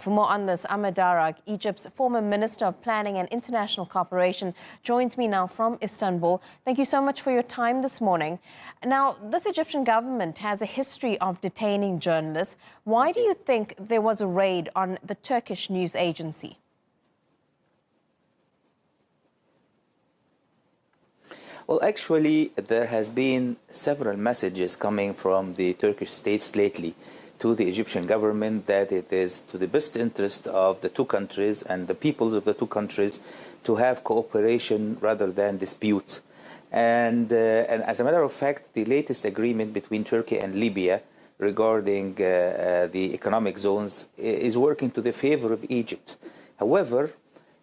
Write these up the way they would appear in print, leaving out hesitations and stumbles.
For more on this, Amr Darrag, Egypt's former Minister of Planning and International Cooperation, joins me now from Istanbul. Thank you so much for your time this morning. Now, this Egyptian government has a history of detaining journalists. Why do you think there was a raid on the Turkish news agency? Well, actually, there has been several messages coming from the Turkish states lately to the Egyptian government that it is to the best interest of the two countries and the peoples of the two countries to have cooperation rather than disputes. And as a matter of fact, the latest agreement between Turkey and Libya regarding the economic zones is working to the favor of Egypt. However,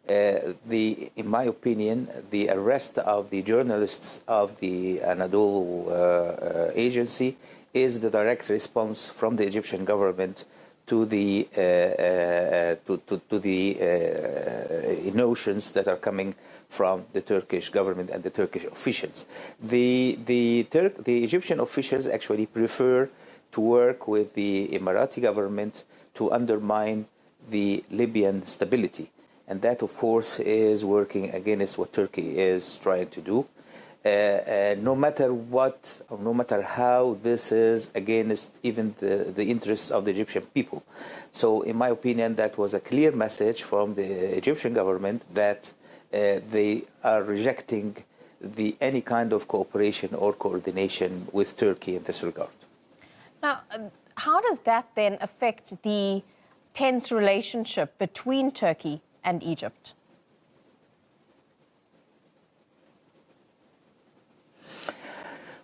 in my opinion, the arrest of the journalists of the Anadolu Agency is the direct response from the Egyptian government to the notions that are coming from the Turkish government and the Turkish officials. The Egyptian officials actually prefer to work with the Emirati government to undermine the Libyan stability. And that, of course, is working against what Turkey is trying to do. No matter what, or no matter how, this is against even the interests of the Egyptian people. So, in my opinion, that was a clear message from the Egyptian government that they are rejecting any kind of cooperation or coordination with Turkey in this regard. Now, how does that then affect the tense relationship between Turkey and Egypt?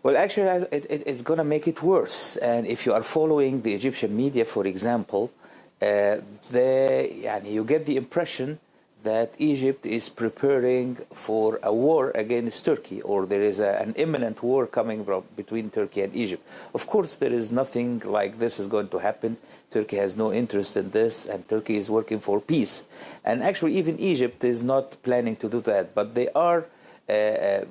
Well, actually, it's going to make it worse. And if you are following the Egyptian media, for example, you get the impression that Egypt is preparing for a war against Turkey, or there is an imminent war coming between Turkey and Egypt. Of course, there is nothing like this is going to happen. Turkey has no interest in this, and Turkey is working for peace. And actually, even Egypt is not planning to do that, but they are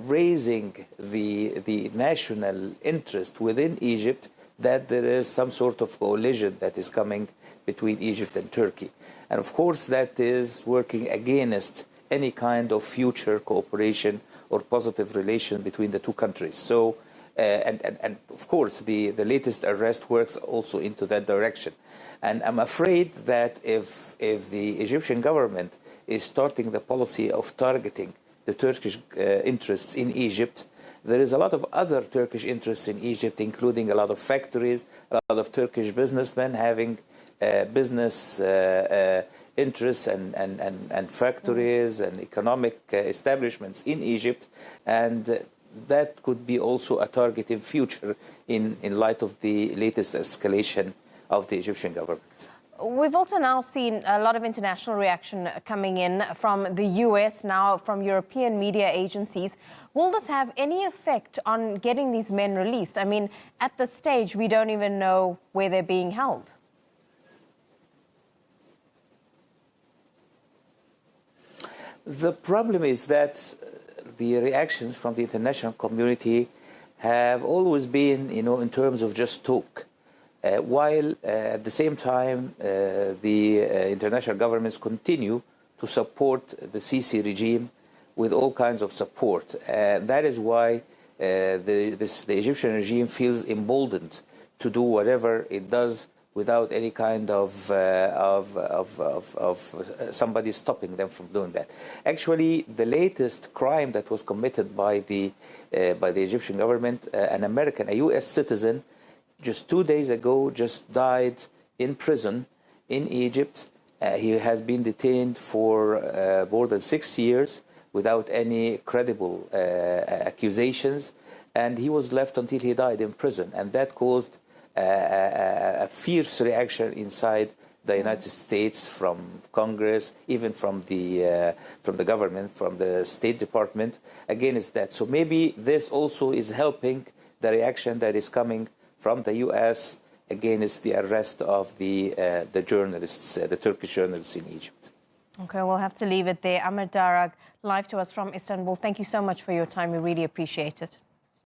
raising the national interest within Egypt that there is some sort of coalition that is coming between Egypt and Turkey. And of course, that is working against any kind of future cooperation or positive relation between the two countries. So, and of course, the latest arrest works also into that direction. And I'm afraid that if the Egyptian government is starting the policy of targeting the Turkish interests in Egypt, there is a lot of other Turkish interests in Egypt, including a lot of factories, a lot of Turkish businessmen having business interests and factories and economic establishments in Egypt, and that could be also a target in future in light of the latest escalation of the Egyptian government. We've also now seen a lot of international reaction coming in from the US, now from European media agencies. Will this have any effect on getting these men released? I mean, at this stage, we don't even know where they're being held. The problem is that the reactions from the international community have always been, in terms of just talk. While at the same time, the international governments continue to support the Sisi regime with all kinds of support. That is why the Egyptian regime feels emboldened to do whatever it does without any kind of somebody stopping them from doing that. Actually, the latest crime that was committed by the Egyptian government, a U.S. citizen, just 2 days ago, just died in prison in Egypt. He has been detained for more than 6 years without any credible accusations, and he was left until he died in prison, and that caused a fierce reaction inside the United States, from Congress, even from the government, from the State Department against that. So maybe this also is helping the reaction that is coming from the U.S. against the arrest of the journalists, the Turkish journalists in Egypt. Okay, we'll have to leave it there. Amr Darrag, live to us from Istanbul. Thank you so much for your time. We really appreciate it.